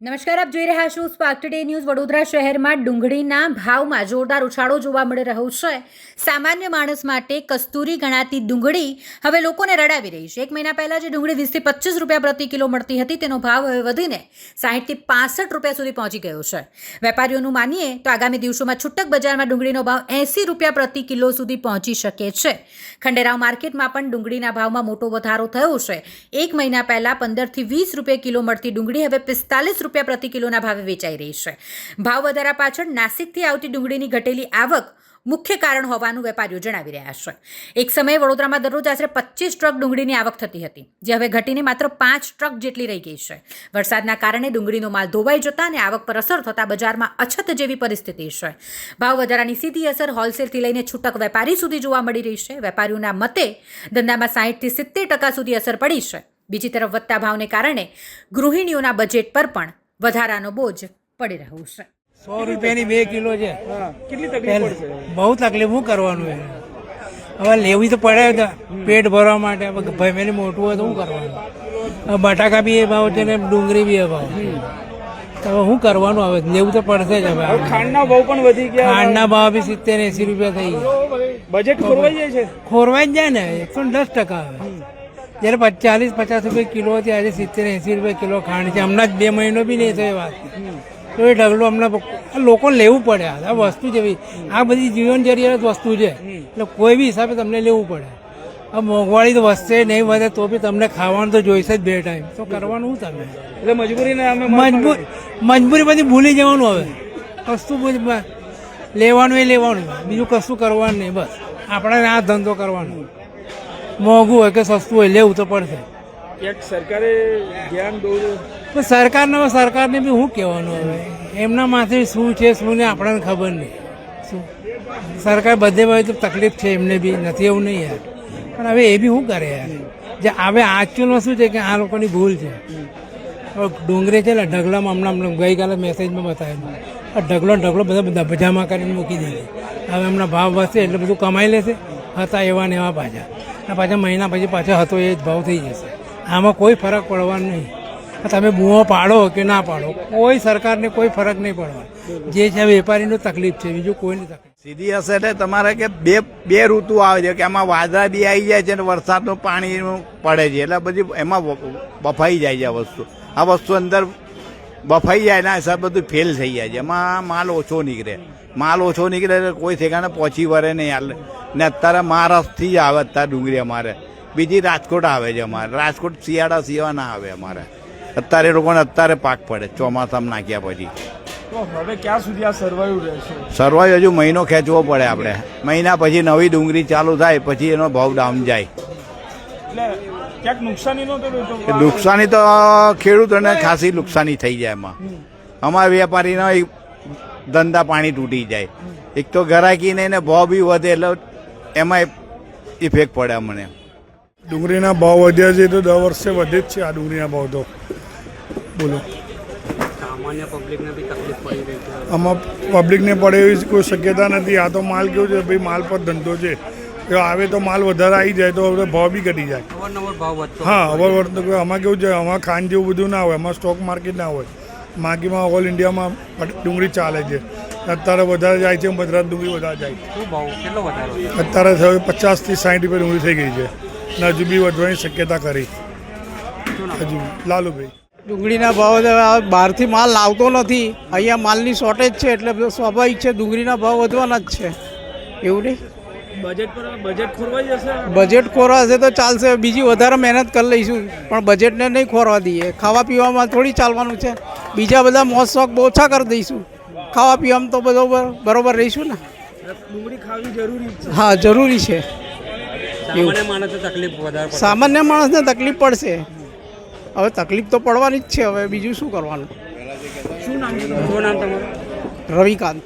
નમસ્કાર, આપ જોઈ રહ્યા છો સ્પાર્ક ટુડે ન્યૂઝ. વડોદરા શહેરમાં ડુંગળીના ભાવમાં જોરદાર ઉછાળો જોવા મળી રહ્યો છે. સામાન્ય માણસ માટે કસ્તુરી ગણાતી ડુંગળી હવે લોકોને રડાવી રહી છે. એક મહિના પહેલા જે ડુંગળી 20 થી 25 રૂપિયા પ્રતિ કિલો મળતી હતી તેનો ભાવ હવે વધીને 60 થી 65 રૂપિયા સુધી પહોંચી ગયો છે. વેપારીઓનું માનીએ તો આગામી દિવસોમાં છૂટક બજારમાં ડુંગળીનો ભાવ 80 રૂપિયા પ્રતિ કિલો સુધી પહોંચી શકે છે. ખંડેરાવ માર્કેટમાં પણ ડુંગળીના ભાવમાં મોટો વધારો થયો છે. એક મહિના પહેલા 15 થી 20 રૂપિયા કિલો મળતી ડુંગળી હવે 45 રૂપિયા પ્રતિ કિલોના ભાવે વેચાઈ રહી છે. ભાવ વધારા પાછળ નાસિકથી આવતી ડુંગળીની ઘટેલી આવક મુખ્ય કારણ હોવાનું વેપારીઓ જણાવી રહ્યા છે. એક સમયે વડોદરામાં દરરોજ આશરે 25 ટ્રક ડુંગળીની આવક થતી હતી, જે હવે ઘટીને માત્ર 5 ટ્રક જેટલી રહી ગઈ છે. વરસાદના કારણે ડુંગળીનો માલ ધોવાઈ જતા અને આવક પર અસર થતા બજારમાં અછત જેવી પરિસ્થિતિ છે. ભાવ વધારાની સીધી અસર હોલસેલથી લઈને છૂટક વેપારી સુધી જોવા મળી રહી છે. વેપારીઓના મતે ધંધામાં 60 થી 70% સુધી અસર પડી છે. બીજી તરફ વધતા ભાવને કારણે ગૃહિણીઓના બજેટ પર પણ વધારાનો બોજ પડી રહ્યો છે. 100 રૂપિયાની 2 કિલો છે. કેટલી તકલીફ પડશે? બહુ તકલીફ. શું કરવાનું? હવે લેવી તો પડે, પેટ ભરવા માટે. ફેમિલી મોટું હોય તો શું કરવાનું? બટાકા બી એ ભાવ છે ને ડુંગળી બી એ ભાવ. હવે શું કરવાનું? હવે લેવું તો પડશે જ. હવે ખાંડના ભાવ પણ વધી ગયા. ખાંડના ભાવ બી 70-80 રૂપિયા થઈ ગયા. બજેટ ખોરવાઈ જાય છે. ખોરવાઈ જ જાય ને 110%. હવે જયારે 40-50 રૂપિયા કિલો હતી, આજે 70-80 રૂપિયા કિલો ખાંડ છે. હમણાં જ 2 મહિનો બી નહીં થયો વાત. તો એ ઢગલો હમણાં લોકોને લેવું પડે. આ વસ્તુ જેવી આ બધી જીવન જરૂરિયાત વસ્તુ છે, એટલે કોઈ બી હિસાબે તમને લેવું પડે. આ મોંઘવારી તો વધશે નહીં વધે તો બી તમને ખાવાનું તો જોઈશે જ 2 ટાઈમ. તો કરવાનું શું તમે? એટલે મજબૂરીને અમે મજબૂરી બધી ભૂલી જવાનું. હવે વસ્તુ લેવાનું એ લેવાનું, બીજું કશું કરવાનું નહીં. બસ આપણે આ ધંધો કરવાનો. મોંઘું હોય કે સસ્તું હોય, લેવું તો પડશે. ક્યાંક સરકારે ધ્યાન દોર્યું. સરકારને બી શું કહેવાનું? હવે એમના માથે શું છે શું ને આપણને ખબર નહીં. શું સરકાર બધે બધે તકલીફ છે એમને બી, નથી એવું નહીં યાર. પણ હવે એ બી શું કરે યાર? જે હવે એકચ્યુઅલમાં શું છે કે આ લોકોની ભૂલ છે. હવે ડુંગળી છે ને ઢગલામાં હમણાં ગઈકાલે મેસેજમાં બતાવેલું, આ ઢગલો બધા બજામાં કરીને મૂકી દીધી. હવે એમના ભાવ વધશે એટલે બધું કમાઈ લેશે. હતા એવા ને એવા પાછા મહિના પછી પાછા હતો એ જ ભાવ થઈ જશે. આમાં કોઈ ફરક પડવાનો નહીં. તમે બૂમો પાડો કે ના પાડો, કોઈ સરકારને કોઈ ફરક નહીં પડવાનો. જે છે વેપારીનો તકલીફ છે, બીજું કોઈની તકલીફ. સીધી અસર એટલે તમારે કે બે ઋતુ આવે છે, કે એમાં વાદળા બી આવી જાય છે અને વરસાદનું પાણી પડે છે, એટલે બધી એમાં બફાઈ જાય છે આ વસ્તુ. આ વસ્તુ અંદર બફાઈ જાય એના હિસાબ બધું ફેલ થઈ જાય છે. એમાં માલ ઓછો નીકળે એટલે કોઈ ઠેકાણે પહોંચી વળે નહીં. હાલ ને અત્યારે મહારાષ્ટ્રથી જ આવે અત્યારે ડુંગળી અમારે. બીજી રાજકોટ આવે છે અમારે. રાજકોટ શિયાળા સિવાય ના આવે અમારે. અત્યારે લોકોને અત્યારે પાક પડે ચોમાસામાં નાખ્યા પછી. તો હવે ક્યાં સુધી આ સર્વાઈવ રહેશે? સર્વાઈવ હજુ મહિનો ખેંચવો પડે આપણે. મહિના પછી નવી ડુંગળી ચાલુ થાય પછી એનો ભાવ ડાઉન જાય. એટલે ક્યાંક નુકસાની નહોતું? નુકસાની તો ખેડૂતોને ખાસી નુકસાની થઈ જાય એમાં. અમારા વેપારીનો ધંધા પાણી તૂટી જાય. એક તો ગરાકી નહીં ને ભાવ બી વધે એટલે એમાં ઇફેક્ટ પડે અમને. ડુંગળીના ભાવ વધ્યા છે તો દર વર્ષે વધે જ છે આ ડુંગળીના ભાવ તો. બોલો, સામાન્ય પબ્લિકને બી તકલીફ પડી રહી છે. આમાં પબ્લિકને પડે એવી કોઈ શક્યતા નથી. આ તો માલ કેવું છે ભાઈ, માલ પર ધંધો છે. જો આવે તો માલ વધારે આવી જાય તો હવે ભાવ બી ઘટી જાય. અવારનવાર ભાવ વધતો. હા, અવારનવાર. આમાં કેવું છે, આમાં ખાંડ જેવું બધું ના હોય, આમાં સ્ટોક માર્કેટ ના હોય. માર્કેટમાં ઓલ ઇન્ડિયામાં ડુંગળી ચાલે છે. અત્યારે વધારે જાય છે, મદ્રાસ ડુંગળી વધારે જાય છે. શું ભાવ કેટલો વધારો? અત્યારે હવે 50 થી 60 રૂપિયા ડુંગળી થઈ ગઈ છે ને હજુ બી વધવાની શક્યતા કરી. હજુ લાલુભાઈ, ડુંગળીના ભાવ બહારથી માલ લાવતો નથી. અહીંયા માલની શોર્ટેજ છે એટલે સ્વાભાવિક છે ડુંગળીના ભાવ વધવાના જ છે. એવું નહીં? બજેટ ખોરવાઈ જશે. બજેટ ખોરવાશે તો ચાલશે, બીજી વધારે મહેનત કરી લઈશું, પણ બજેટને નહીં ખોરવા દઈએ. ખાવા પીવામાં થોડી ચાલવાનું છે. બીજા બધા મોજ શોખ બહુ ઓછા કરી દઈશું. ખાવા પીવામાં તો બરોબર રહીશું ને. ડુંગળી ખાવી જરૂરી છે. હા, જરૂરી છે. સામાન્ય માણસને તકલીફ વધારે પડશે. સામાન્ય માણસને તકલીફ પડશે. હવે તકલીફ તો પડવાની જ છે. હવે બીજું શું કરવાનું? શું નામ તમારું? રવિકાંત.